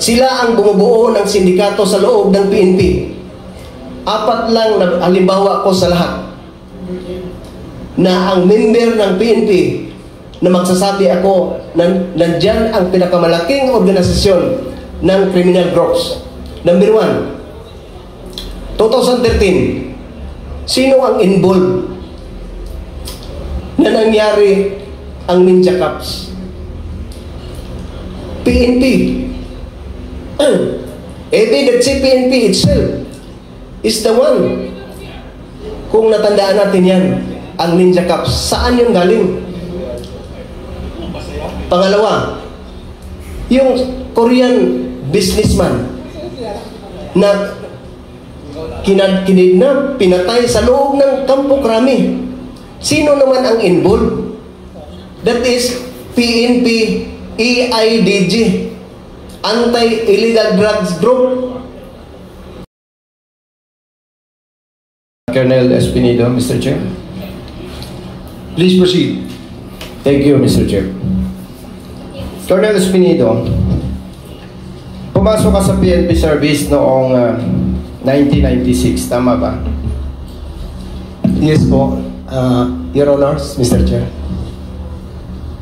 sila ang bumubuo ng sindikato sa loob ng PNP. 4 lang na halimbawa ko sa lahat na ang member ng PNP na magsasabi ako nandyan ang pinakamalaking organisasyon ng criminal groups. Number 1, 2013, sino ang involved na nangyari ang Ninja Cups? PNP. That si PNP itself is the one. Kung natandaan natin yan, ang Ninja Cups, saan yun galing? Pangalawa, yung Korean businessman na kinidnap, pinatay sa loob ng Campo Crame. Sino naman ang involved? That is PNP EIDG, Anti-Illegal Drugs Group. Colonel Espinido, Mr. Chair. Please proceed. Thank you, Mr. Chair. Colonel Espinido, pumasok ka sa PNP service noong 1996, tama ba? Yes po, Your Honors, Mr. Chair.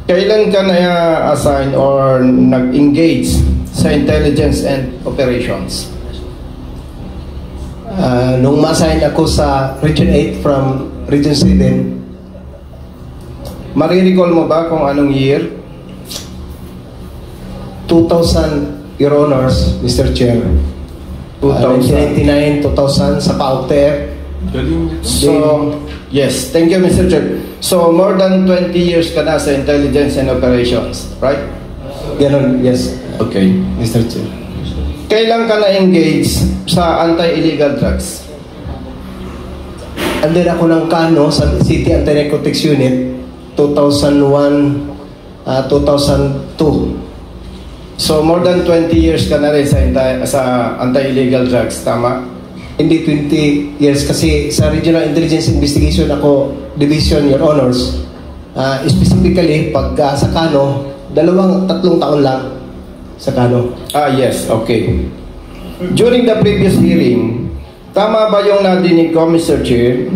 Kailan ka na-assign or nag-engage sa intelligence and operations? Nung ma-assign ako sa Region 8 from Region 7. Marirecall mo ba kung anong year? 2000, Your Honors, Mr. Chair. 1999, 2000 sa PAUTER. So, yes, thank you, Mr. Chair. So, more than 20 years ka na sa intelligence and operations, right? Ganon, yes. Okay. Mr. Chair. Kailan ka na-engage sa anti-illegal drugs? Under ako ng Kano sa City Anti-Narcotics Unit, 2001, 2002. So, more than 20 years ka na rin sa anti-illegal drugs, tama? Hindi 20 years kasi sa Regional Intelligence Investigation ako Division, Your Honors. Specifically, pag sa Kano, 2-3 taon lang sa Kano. Yes, okay. During the previous hearing, tama ba yung nadinig ko, Mr. Chair,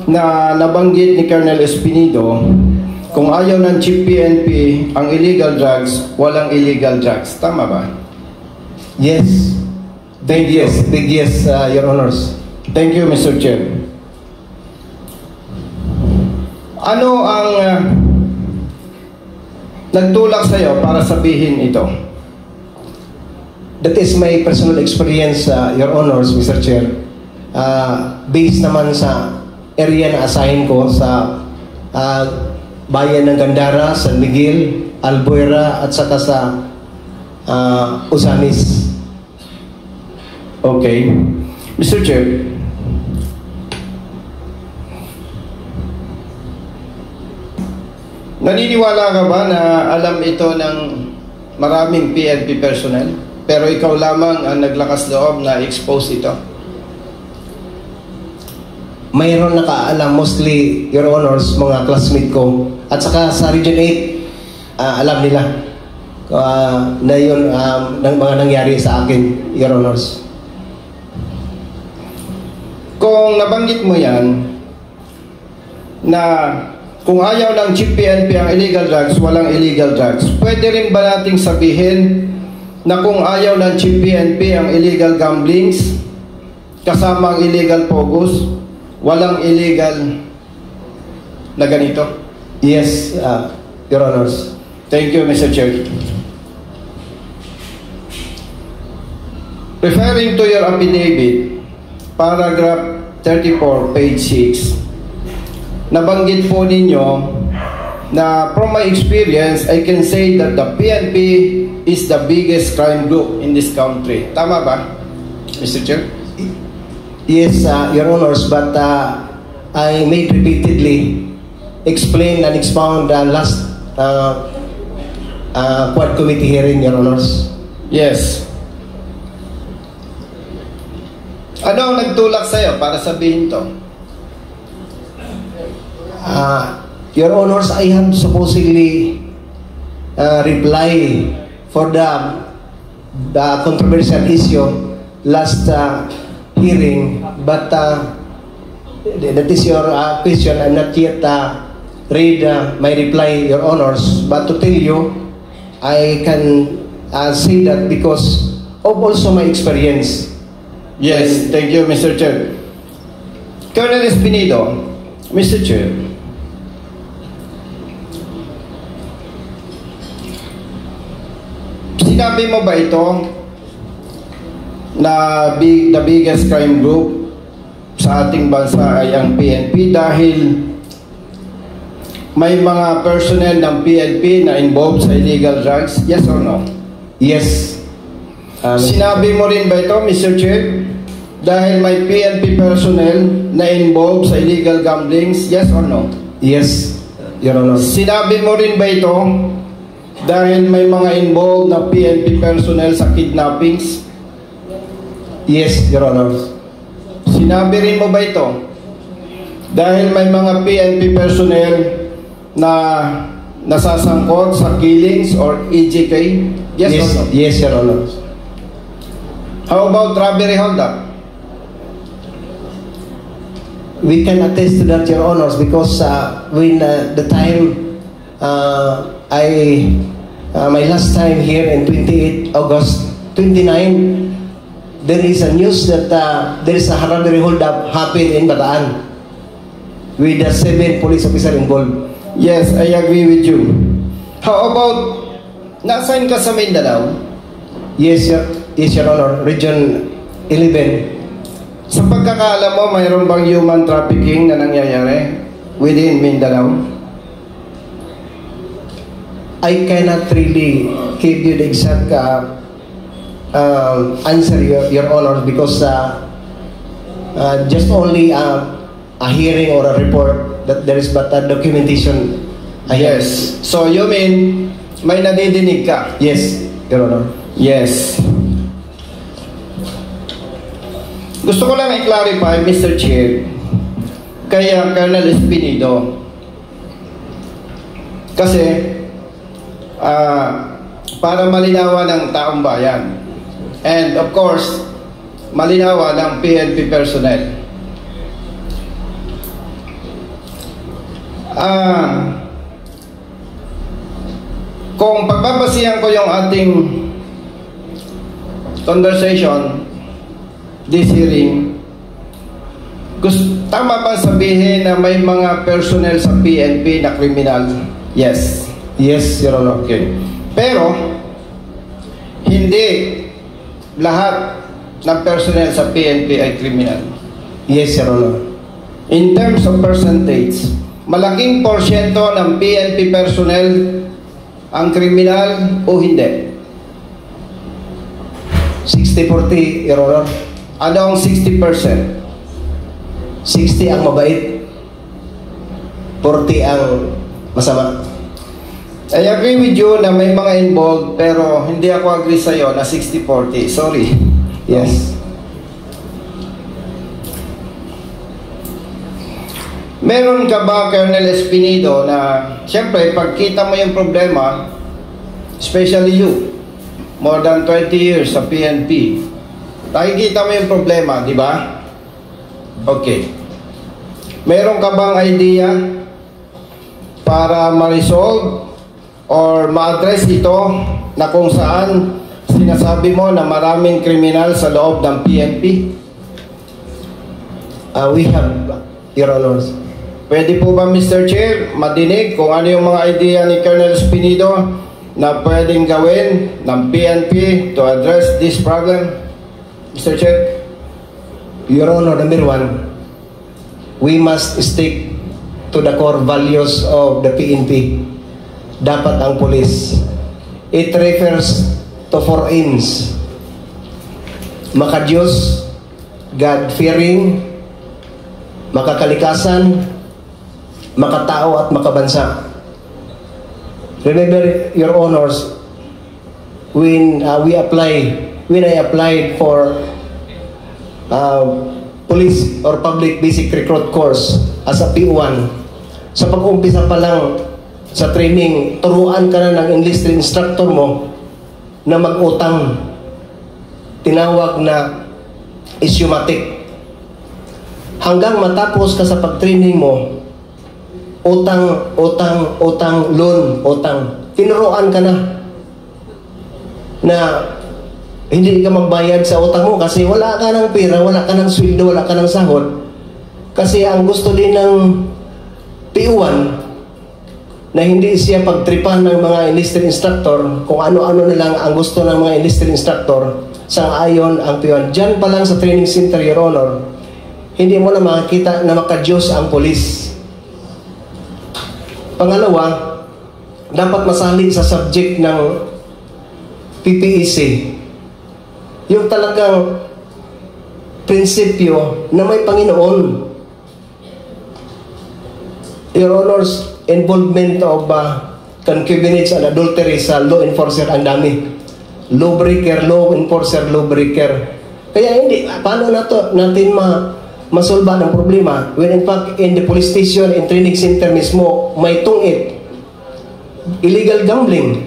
na nabanggit ni Colonel Espinido kung ayaw ng Chief PNP ang illegal drugs, walang illegal drugs. Tama ba? Yes. Big yes, Your Honors. Thank you, Mr. Chair. Ano ang nagtulak sa'yo para sabihin ito? That is my personal experience, Your Honors, Mr. Chair. Based naman sa area na assign ko sa bayan ng Gandara, San Miguel, Albuera, at saka sa Usamis. Okay. Mr. Chair, naniniwala ka ba na alam ito ng maraming PNP personnel, pero ikaw lamang ang naglakas loob na expose ito? Mayroon nakaalam, mostly, Your Honors, mga classmate ko. At saka sa Region 8, alam nila na yun ng mga nangyari sa akin, Your Honors. Kung nabanggit mo yan, na kung ayaw ng Chief PNP ang illegal drugs, walang illegal drugs, pwede rin ba nating sabihin na kung ayaw ng Chief PNP ang illegal gamblings, kasama ang illegal pogus, walang illegal na ganito? Yes, Your Honors. Thank you, Mr. Chair. Referring to your affidavit, paragraph 34, page 6, nabanggit po ninyo na from my experience, I can say that the PNP is the biggest crime group in this country. Tama ba, Mr. Chair? Yes, Your Honors, but I made repeatedly explain and expound last Quad Committee hearing, Your Honors. Yes. Ano ang nagtulak sa'yo para sabihin to? Your Honors, I have supposedly reply for the the controversial issue last hearing, but that is your question. I'm not yet read my reply, Your Honors, but to tell you, I can say that because of also my experience. Yes, thank you, Mr. Chair. Colonel Espinido, Mr. Chair. Sinabi mo ba ito na the biggest crime group sa ating bansa ay ang PNP dahil may mga personnel ng PNP na involved sa illegal drugs? Yes or no? Yes. Sinabi mo rin ba ito, Mr. Chair, dahil may PNP personnel na involved sa illegal gamblings? Yes or no? Yes, Your Honor. Sinabi mo rin ba ito dahil may mga involved na PNP personnel sa kidnappings? Yes, Your Honor. Sinabi rin mo ba ito dahil may mga PNP personnel na nasasangkot sa killings or EJK? Yes, Yes, or no? yes, Your Honor. How about robbery hold-up? We can attest to that, Your Honors, because when the time my last time here in 28 August 29, there is a news that there is a robbery hold-up happened in Bataan with the 7 police officers involved. Yes, I agree with you. How about, nasaan ka sa Mindanao? Yes, Your Honor. Region 11. Sa pagkakaalam mo, mayroon bang human trafficking na nangyayari within Mindanao? I cannot really give you the exact answer, Your Honor, because just only a hearing or a report that there is but a documentation. Yes. So you mean may nadidinig ka? Yes, Your Honor. Yes. Gusto ko lang i-clarify, Mr. Chair, kaya Colonel Espinido. Kasi, para malinawan ng taong bayan. And of course, malinawan ng PNP personnel. Kung pagbabasihan ko yung ating conversation, this hearing, tama ba sabihin na may mga personnel sa PNP na kriminal? Yes. Yes, Your Honor. Okay. Pero, hindi lahat ng personnel sa PNP ay kriminal. Yes, Your Honor. In terms of percentage, malaking porsyento ng PNP personnel ang kriminal o hindi? 60-40, Your Honor. Ano ang 60%? 60 ang mabait, 40 ang masama. I agree with you na may mga involved, pero hindi ako agree sa'yo na 60-40. Sorry. Yes. Meron ka ba, Colonel Espinido, na siyempre, pagkita mo yung problema, especially you, more than 20 years sa PNP, nakikita mo yung problema, di ba? Okay. Meron ka bang idea para ma-resolve or ma-address ito na kung saan sinasabi mo na maraming kriminal sa loob ng PNP? We have, Your Honors. Pwede po ba, Mr. Chair, madinig kung ano yung mga idea ni Colonel Espinido na pwedeng gawin ng PNP to address this problem? Mr. Chair? Your Honor, number 1, we must stick to the core values of the PNP. Dapat ang police. It refers to 4 aims. Makadiyos, God-fearing, makakalikasan, makatao at makabansa. Remember, Your Honors, when I applied for police or public basic recruit course as a P1, sa pag-umpisa pa lang sa training, turuan ka na ng enlisted instructor mo na mag-utang tinawag na isyomatic. Hanggang matapos ka sa pag-training mo, utang, loan, utang. Tinuruan ka na hindi ka magbayad sa utang mo kasi wala ka ng pera, wala ka ng sweldo, wala ka ng sahod. Kasi ang gusto din ng PO1 na hindi siya pagtripan ng mga enlisted instructor, kung ano-ano na lang ang gusto ng mga enlisted instructor, sang-ayon ang PO1. Diyan pa lang sa training center, Your Honor, hindi mo na makikita na makadiyos ang polis. Pangalawa, dapat masali sa subject ng PPEC yung talagang prinsipyo na may Panginoon. Your Honor's involvement of concubinage and adultery sa law enforcer ang dami. Lawbreaker, law enforcer, lawbreaker. Kaya hindi, paano natin masolba ng problema when in fact in the police station and training center mismo may tungit illegal gambling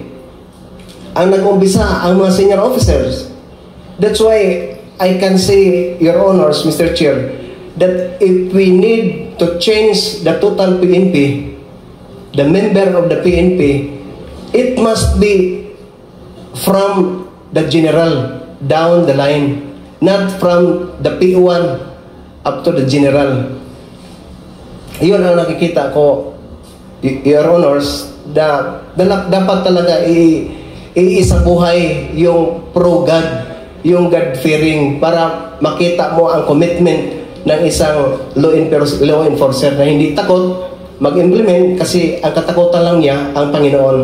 ang nag-umpisa ang mga senior officers. That's why I can say, Your Honors, Mr. Chair, that if we need to change the total PNP, the member of the PNP, it must be from the general down the line, not from the PO1 up to the general. Iyon ang nakikita ko, Your Honors, dapat talaga iisabuhay yung pro-God, yung God-fearing para makita mo ang commitment ng isang law enforcer na hindi takot mag-implement kasi ang katakutan lang niya ang Panginoon.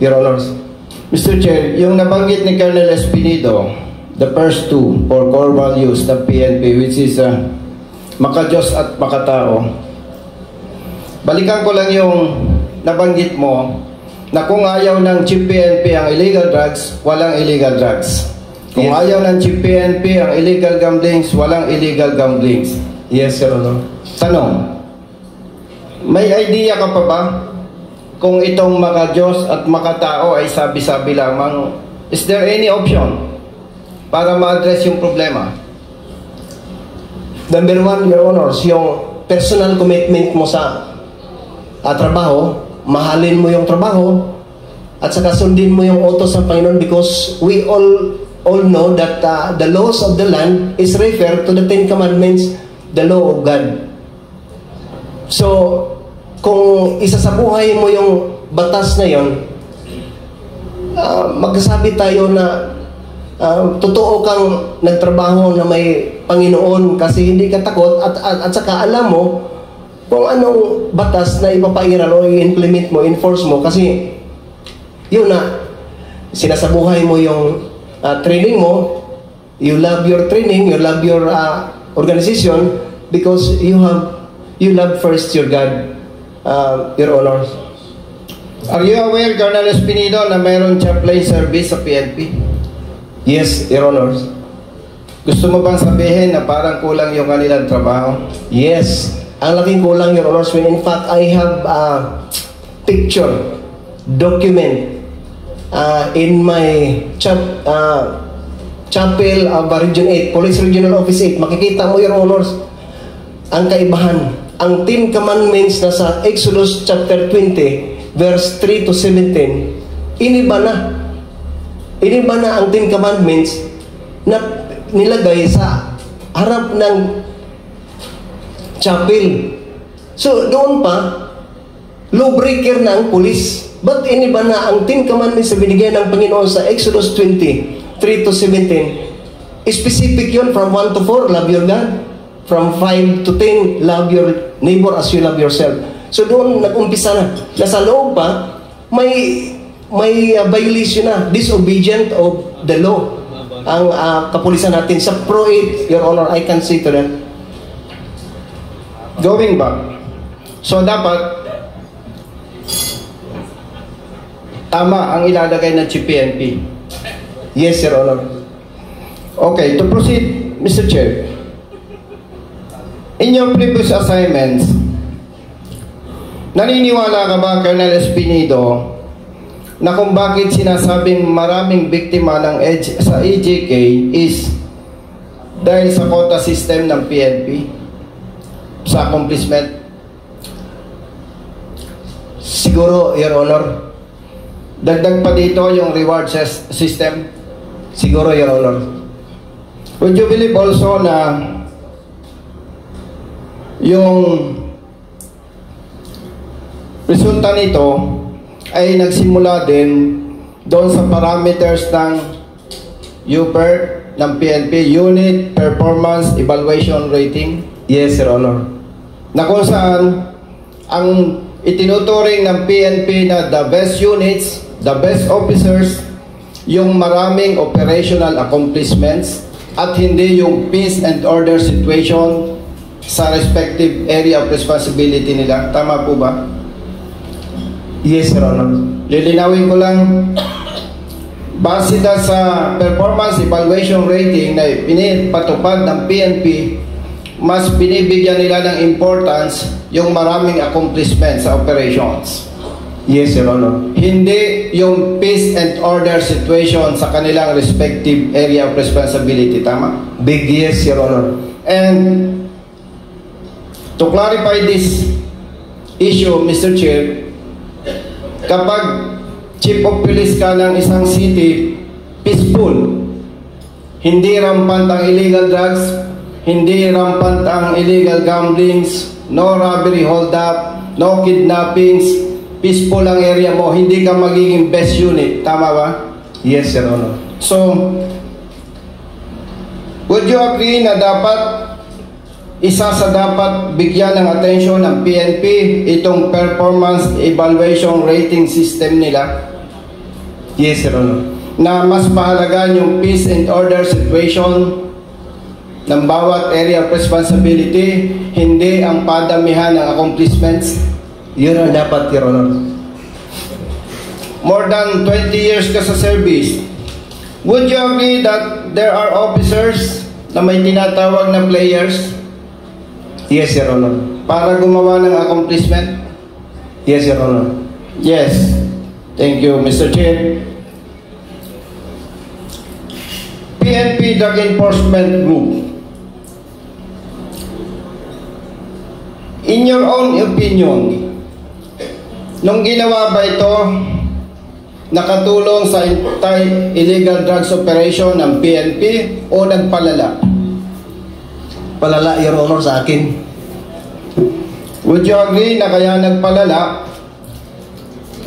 Your Honors. Mr. Chair, yung nabanggit ni Colonel Espinido, the first two or core values ng PNP, which is makadiyos at makatao. Balikan ko lang yung nabanggit mo na kung ayaw ng Chief PNP ang illegal drugs, walang illegal drugs. Kung Yes. ayaw ng Chief PNP ang illegal gamblings, walang illegal gamblings. Yes, Your Honor. Tanong, may idea ka pa ba kung itong makadiyos at makatao ay sabi-sabi lamang? Is there any option para ma-address yung problema? Number one, Your Honors, yung personal commitment mo sa trabaho, mahalin mo yung trabaho, at saka sundin mo yung utos ng Panginoon because we all know that the laws of the land is referred to the Ten Commandments, the law of God. So, kung isasabuhay mo yung batas na yon, magsasabi tayo na totoo kang nagtrabaho na may Panginoon kasi hindi ka takot at saka alam mo kung anong batas na ipapairal o i-implement mo, enforce mo kasi yun na sinasabuhay mo yung training mo, you love your training, you love your organization because you love first your God, Your Honor. Are you aware, Colonel Espinido, na mayroong chaplain service sa PNP? Yes, Your Honor. Gusto mo bang sabihin na parang kulang yung kanilang trabaho? Yes, ang laking kulang, Your Honor. When in fact, I have a picture, document in my chapel of Region 8, Police Regional Office 8. Makikita mo, Your Honors, ang kaibahan. Ang 10 Commandments na sa Exodus chapter 20, verse 3 to 17, iniba na ang 10 Commandments na nilagay sa harap ng chapel. So, doon pa, lawbreaker na ang pulis. But iniba na ang 10 Commandments na binigay ng Panginoon sa Exodus 20, 3 to 17. Specific yun from 1 to 4, love your God. From 5 to 10, love your neighbor as you love yourself. So doon nag-umpisa na. Nasa loob pa, may violation na, disobedient of the law. Ang kapulisan natin sa Pro 8, Your Honor, I can say to that. Going back, so dapat tama ang ilalagay ng PNP. Yes, Your Honor. Okay, to proceed, Mr. Chair. In your previous assignments, naniniwala ka ba, Colonel Espinido, na kung bakit sinasabing maraming biktima ng sa EJK is dahil sa quota system ng PNP sa accomplishment. Siguro, Your Honor. Dagdag pa dito yung reward system. Siguro, Your Honor. Would you believe also na yung resulta nito ay nagsimula din doon sa parameters ng UPER ng PNP, Unit Performance Evaluation Rating? Yes, Your Honor. Na kung saan ang itinuturing ng PNP na the best units, the best officers, yung maraming operational accomplishments at hindi yung peace and order situation sa respective area of responsibility nila. Tama po ba? Yes, Your Honor. Lilinawin ko lang, base na sa performance evaluation rating na pinipatupad ng PNP, mas binibigyan nila ng importance yung maraming accomplishments sa operations. Yes, Your Honor. Hindi yung peace and order situation sa kanilang respective area of responsibility. Tama? Big yes, Your Honor. And to clarify this issue, Mr. Chair, kapag chief of police ka ng isang city, peaceful, hindi rampant ang illegal drugs, hindi rampant ang illegal gamblings, no robbery hold-up, no kidnappings, peaceful ang area mo, hindi ka magiging best unit. Tama ba? Yes, Your Honor. So, would you agree na dapat isa sa dapat bigyan ng atensyon ng PNP itong performance evaluation rating system nila? Yes, Your Honor. Na mas mahalaga yung peace and order situation ng bawat area of responsibility, hindi ang padamihan ng accomplishments. Yun ang dapat, Your Honor. More than 20 years ka sa service, would you agree that there are officers na may tinatawag na players? Yes, Your Honor. Para gumawa ng accomplishment? Yes, Your Honor. Yes. Thank you, Mr. Chair. PNP Drug Enforcement Group. In your own opinion, nung ginawa ba ito, nakatulong sa anti-illegal drugs operation ng PNP o nagpalala? Palala, Your Honor, sa akin. Would you agree na kaya nagpalala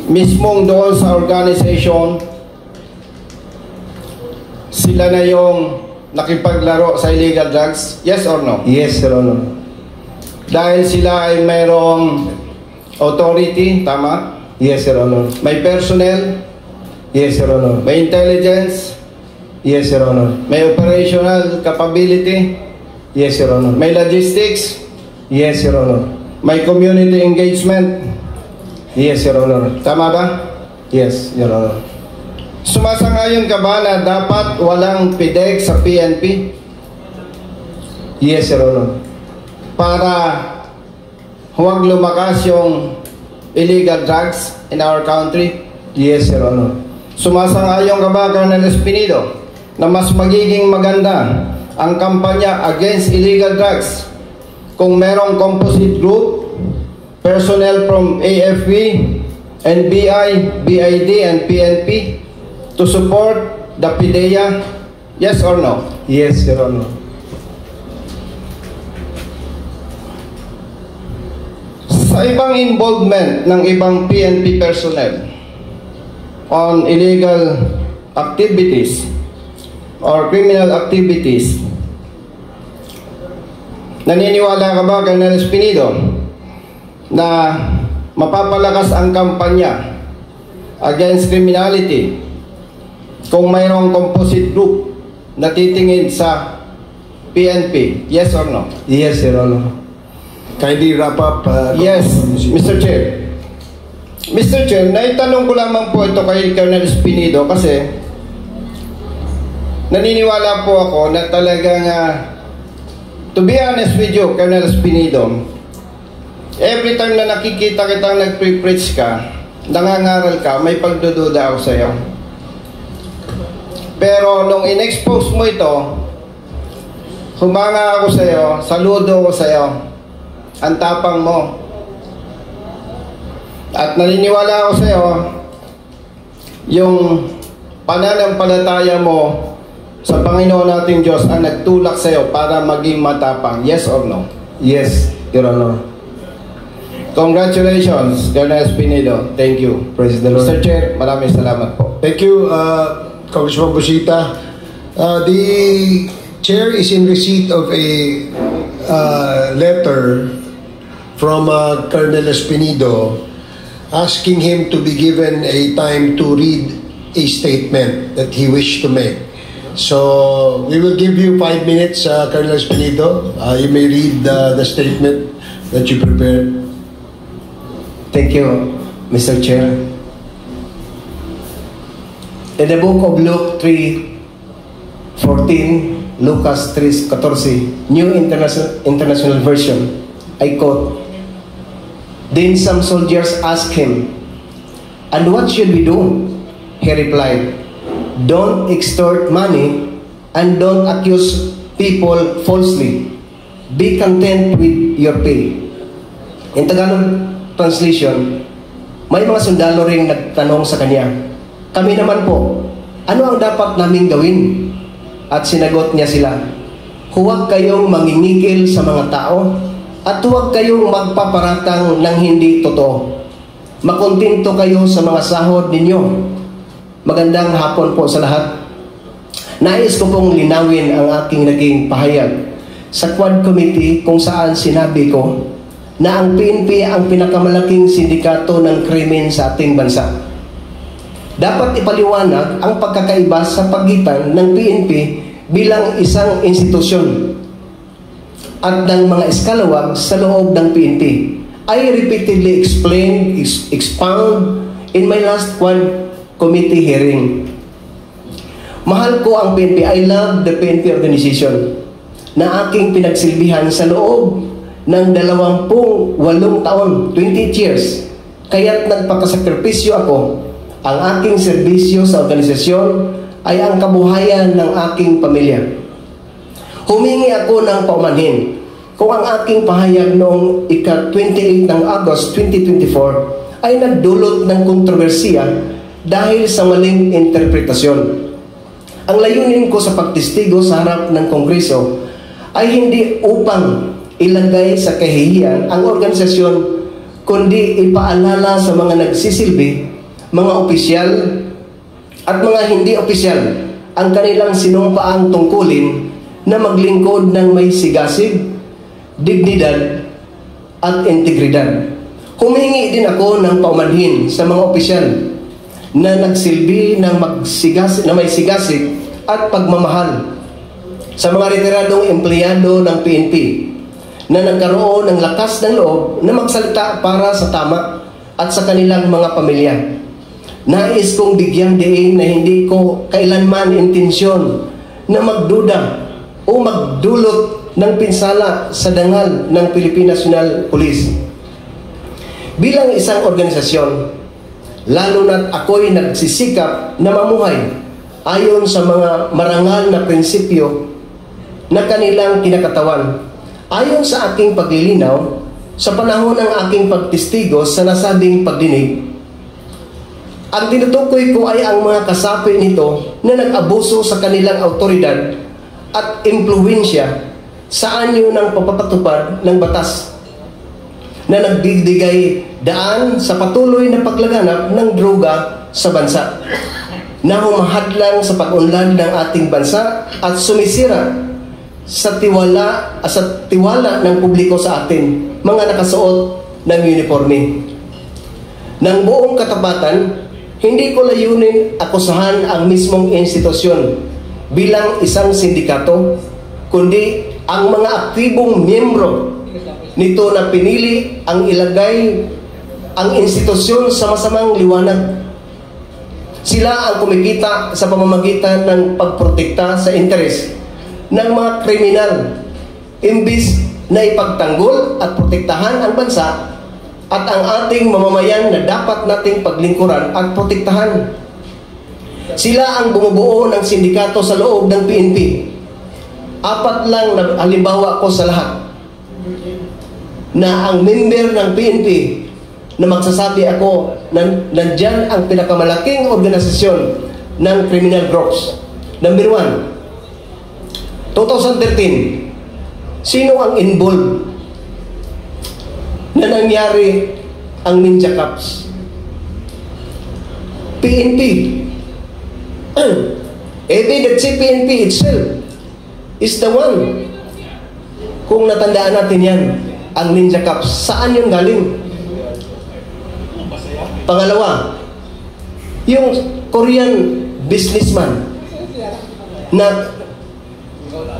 mismong doon sa organization, sila na yung nakipaglaro sa illegal drugs? Yes or no? Yes, Your Honor. Dahil sila ay mayroong authority, tama? Yes, Your Honor. May personnel, Yes, Your Honor. may intelligence, Yes, Your Honor. may operational capability, Yes, Your Honor. may logistics, Yes, Your Honor. may community engagement. Yes, Your Honor. Tama ba? Yes, Your Honor. Sumasangayon ka ba na dapat walang PDEC sa PNP Yes, Your Honor. para huwag lumakas yung illegal drugs in our country? Yes, Your Honor. Sumasangayon ka ba, Colonel Espinido, na mas magiging maganda ang kampanya against illegal drugs kung merong composite group, personnel from AFP, NBI, BID, and PNP to support the PDEA? Yes or no? Yes, Your Honor. Sa ibang involvement ng ibang PNP personnel on illegal activities or criminal activities, naniniwala ka ba, Colonel Espinido, na mapapalakas ang kampanya against criminality kung mayroong composite group na titingin sa PNP? Yes or no? Yes, Your Honor. Kindly wrap up. Yes, Mr. Chair. Mr. Chair, naitanong ko lamang po ito kay Colonel Espinido kasi naniniwala po ako na talagang to be honest with you, Colonel Espinido, every time na nakikita kitang nagpre-preach ka, nangangaral ka, may pagdududa ako sa iyo. Pero nung in-expose mo ito, humanga ako sa iyo, saludo ako sa iyo. Ang tapang mo. At naniniwala ako sa iyo, yung pananampalataya mo sa Panginoon nating Diyos ang nagtulak sa iyo para maging matapang. Yes or no? Yes, Your Honor. Congratulations, Colonel Espinedo. Thank you. Praise the Lord. Mr. Chair, maraming salamat po. Thank you, Congressman Busita. The chair is in receipt of a letter from Colonel Espinedo asking him to be given a time to read a statement that he wished to make. So, we will give you 5 minutes, Colonel Espinedo. You may read the statement that you prepared. Thank you, Mr. Chair. In the book of Luke 3:14, Lucas 3:14, New International Version, I quote, "Then some soldiers asked him, 'And what should we do?' He replied, 'Don't extort money and don't accuse people falsely. Be content with your pay.'" In Tagalog translation, may mga sundalo ring nagtanong sa kanya, "Kami naman po, ano ang dapat naming gawin?" At sinagot niya sila, "Huwag kayong mangingikil sa mga tao at huwag kayong magpaparatang ng hindi totoo. Makontento kayo sa mga sahod ninyo." Magandang hapon po sa lahat. Nais ko pong linawin ang aking naging pahayag sa Quad Committee kung saan sinabi ko na ang PNP ang pinakamalaking sindikato ng krimen sa ating bansa. Dapat ipaliwanag ang pagkakaiba sa pagitan ng PNP bilang isang institusyon at ng mga eskalawag sa loob ng PNP. I repeatedly expound in my last Quad Committee hearing. Mahal ko ang PNP. I love the PNP organization na aking pinagsilbihan sa loob ng 28 taon, 28 years. Kaya't nagpakasakripisyo ako. Ang aking serbisyo sa organisasyon ay ang kabuhayan ng aking pamilya. Humingi ako ng paumanhin kung ang aking pahayag noong ika-28 ng August 2024 ay nagdulot ng kontrobersiya dahil sa maling interpretasyon. Ang layunin ko sa pagtestigo sa harap ng Kongreso ay hindi upang ilagay sa kahihiyan ang organisasyon, kundi ipaalala sa mga nagsisilbi, mga opisyal at mga hindi opisyal ang kanilang sinumpaang tungkulin na maglingkod ng may sigasig, dignidad at integridad. Humingi din ako ng paumanhin sa mga opisyal na nagsilbi ng may sigasig at pagmamahal sa mga retiradong empleyado ng PNP na nagkaroon ng lakas ng loob na magsalita para sa tama at sa kanilang mga pamilya. Nais kong bigyang diin na hindi ko kailanman intensyon na magduda o magdulot ng pinsala sa dangal ng Philippine National Police. Bilang isang organisasyon, lalo na't ako'y nagsisikap na mamuhay ayon sa mga marangal na prinsipyo na kanilang kinakatawan. Ayon sa aking paglilinaw, sa panahon ng aking pagtestigo sa nasabing pagdinig, ang tinutukoy ko ay ang mga kasapi nito na nag-abuso sa kanilang autoridad at impluwensya sa anyo ng pagpapatupad ng batas na nagbibigay daan sa patuloy na paglaganap ng droga sa bansa, na humahadlang sa pag-unlad ng ating bansa at sumisira sa tiwala ng publiko sa atin, mga nakasuot ng uniforme. Ng buong katapatan, hindi ko layunin akusahan ang mismong institusyon bilang isang sindikato, kundi ang mga aktibong miyembro nito na pinili ang ilagay ang institusyon sa masamang liwanag. Sila ang kumikita sa pamamagitan ng pagprotekta sa interes ng mga kriminal, imbis na ipagtanggol at protektahan ang bansa at ang ating mamamayan na dapat nating paglingkuran at protektahan. Sila ang bumubuo ng sindikato sa loob ng PNP. 4 lang na halimbawa ko sa lahat na ang member ng PNP na magsasabi ako nandyan ang pinakamalaking organisasyon ng criminal groups. Number 1, 2013, sino ang involved na nangyari ang Ninja Cups? PNP. That si PNP itself is the one. Kung natandaan natin yan, ang Ninja Cups, saan yun galing? Pangalawa, yung Korean businessman na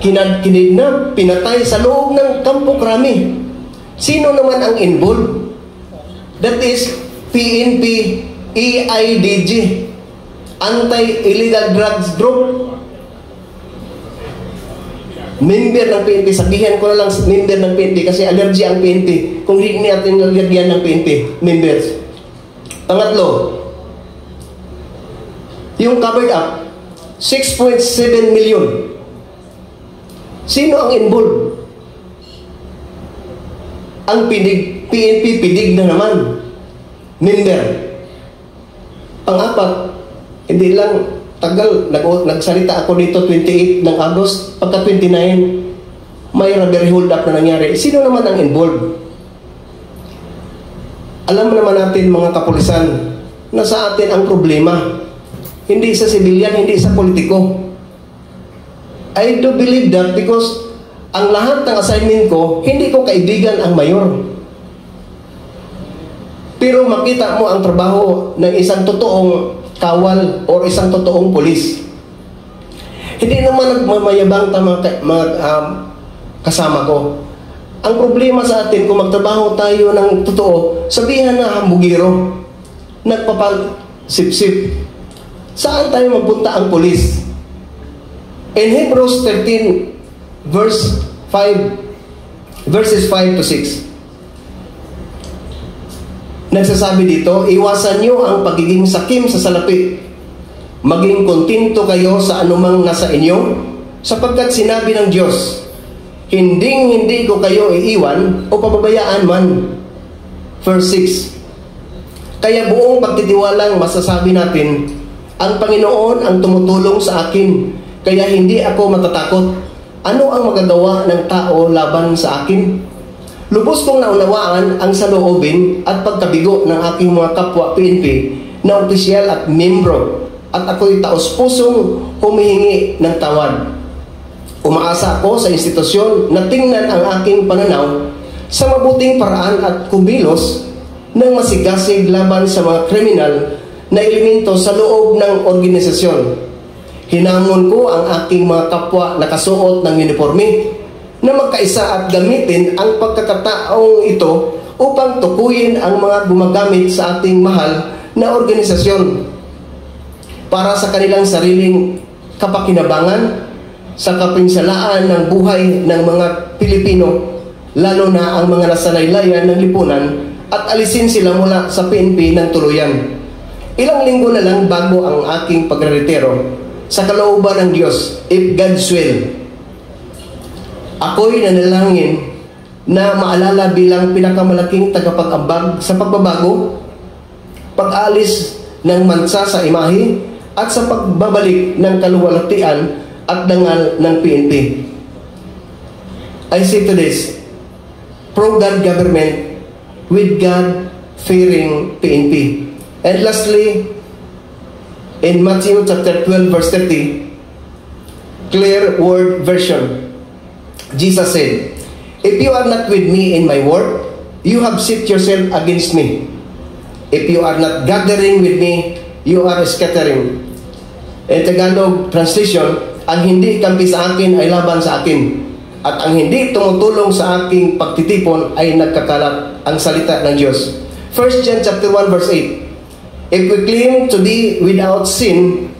kinidnap, pinatay sa loob ng Kampo Krami. Sino naman ang involved? That is PNP EIDG, Anti-Illegal Drugs Group. Member ng PNP, sabihin ko na lang member ng PNP kasi allergy ang PNP. Kung hindi natin nalagyan ng PNP, members. Pangatlo, yung covered up, 6.7 million. Sino ang involved? Ang PNP pidig na naman. Member. Pang-apat, hindi lang tagal, nagsalita ako dito 28 ng August, pagka 29, may robbery hold up na nangyari. Sino naman ang involved? Alam naman natin mga kapulisan na sa atin ang problema. Hindi sa sibilyan, hindi sa politiko. I do believe that because ang lahat ng assignment ko, hindi ko kaibigan ang mayor. Pero makita mo ang trabaho ng isang totoong kawal o isang totoong pulis. Hindi naman nagmamayabang mga kasama ko. Ang problema sa atin, kung magtrabaho tayo ng totoo, sabihan na hambugiro, nagpapal-sip-sip. Saan tayo magpunta ang pulis? In Hebrews 13, verses 5 to 6, nagsasabi dito, iwasan niyo ang pagiging sakim sa salapi. Maging kontento kayo sa anumang nasa inyo, sapagkat sinabi ng Diyos, hindi ko kayo iiwan o pababayaan man. Verse 6, kaya buong pagtitiwalang masasabi natin, ang Panginoon ang tumutulong sa akin, kaya hindi ako matatakot. Ano ang magagawa ng tao laban sa akin? Lubos kong naunawaan ang saloobin at pagkabigo ng aking mga kapwa PNP na opisyal at membro, at ako'y taos-pusong humihingi ng tawad. Umaasa ako sa institusyon na tingnan ang aking pananaw sa mabuting paraan at kumilos ng masigasig laban sa mga kriminal na elemento sa loob ng organisasyon. Hinamon ko ang aking mga kapwa na kasuot ng uniforme na magkaisa at gamitin ang pagkakataong ito upang tukuyin ang mga gumagamit sa ating mahal na organisasyon para sa kanilang sariling kapakinabangan sa kapinsalaan ng buhay ng mga Pilipino, lalo na ang mga nasanaylayan ng lipunan, at alisin sila mula sa PNP ng tuluyan. Ilang linggo na lang bago ang aking pagreretiro, sa kalooban ng Diyos, if God's will, ako'y nanalangin na maalala bilang pinakamalaking tagapag-ambag sa pagbabago, pag-alis ng mansa sa imahe, at sa pagbabalik ng kaluwalhatian at dangal ng PNP. I say to this, pro-God government with God-fearing PNP. And lastly, in Matthew chapter 12 verse 30, clear word version, Jesus said, if you are not with me in my word, you have set yourself against me. If you are not gathering with me, you are scattering. In Tagalog translation, ang hindi kampi sa akin ay laban sa akin, at ang hindi tumutulong sa aking pagtitipon ay nagkakalat. Ang salita ng Diyos. 1 John chapter 1 verse 8, if we claim to be without sin,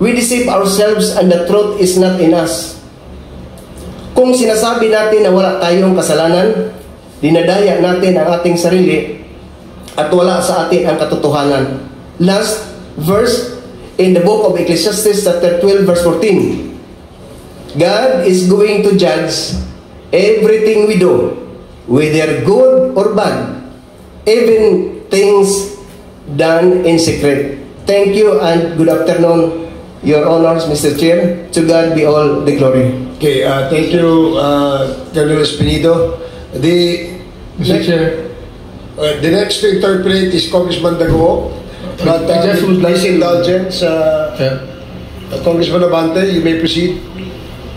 we deceive ourselves and the truth is not in us. Kung sinasabi natin na wala tayong kasalanan, dinadaya natin ang ating sarili at wala sa atin ang katotohanan. Last verse in the book of Ecclesiastes chapter 12 verse 14. God is going to judge everything we do, whether good or bad, even things done in secret. Thank you and good afternoon, Your Honors, Mr. Chair. To God be all the glory. Okay, thank you, Colonel Espinido. Mr. Chair, The next to interpret is Congressman Dago. But I just would like please to- indulgence, Congressman Abante, you may proceed.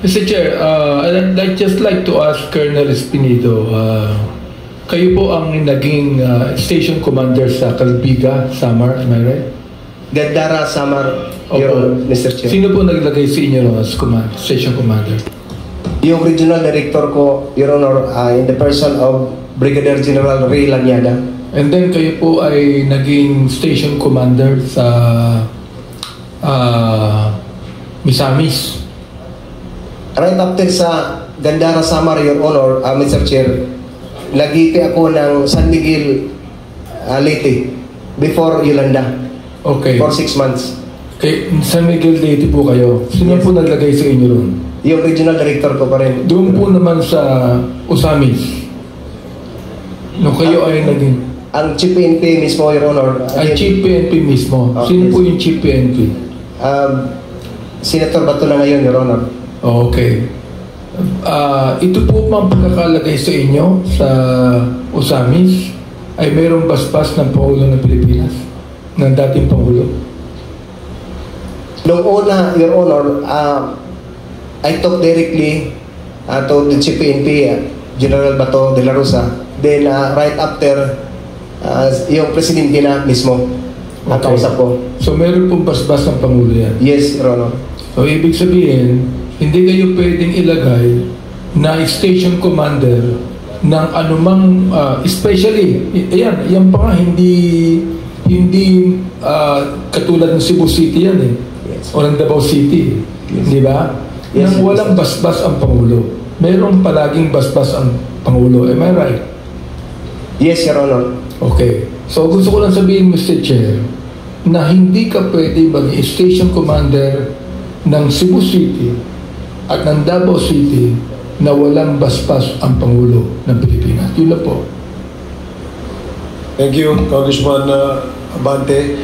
Mr. Chair, I'd just like to ask Colonel Espinido, kayo po ang naging station commander sa Calbiga, Samar, am I right? Gandara, Samar, Your Mr. Chair. Sino po naglagay sa inyo ron as station commander? Yung regional director ko, Your Honor, in the person of Brigadier General Ray Lanyada. And then kayo po ay naging station commander sa Misamis. Right after sa Gandara, Samar, Your Honor, Mr. Chair, nagiti ako ng San Miguel, Leyte, before Yolanda, Okay. for 6 months. Kay San Miguel Leyte po kayo. Sino Yes. po naglagay sa inyo ron? Yung regional director ko pa rin. Doon po naman sa Usamis. Nung kayo ay naging Ang Chief PNP mismo, Your Honor. ang Chief PNP mismo. Oh, Sino yes. po yung Chief PNP? Senator Bato na ngayon, Your Honor. Okay. Ito po bang pagkakalagay sa inyo sa Usamis ay mayroong basbas ng Pangulo ng Pilipinas? Ng dating Pangulo? Noong una, Your Honor, I talked directly to the Chief PNP, General Bato de la Rosa. Then, right after, yung presidente na mismo, ang Okay. kausap ko. So meron pong basbas ng Pangulo yan. Yes, Your Honor. So ibig sabihin, hindi kayo pwedeng ilagay na station commander ng anumang, especially, yan pa nga, hindi katulad ng Cebu City yan eh. Yes. O ng Davao City. Yes. Di ba? Yes, Nang yes. walang basbas ang Pangulo. Merong palaging basbas ang Pangulo. Am I right? Yes, Your Honor. Okay. So gusto ko lang sabihin, Mr. Chair, na hindi ka pwede maging station commander ng Cebu City at ng Davao City na walang basbas ang Pangulo ng Pilipinas. Yun lang po. Thank you, Congressman Abante.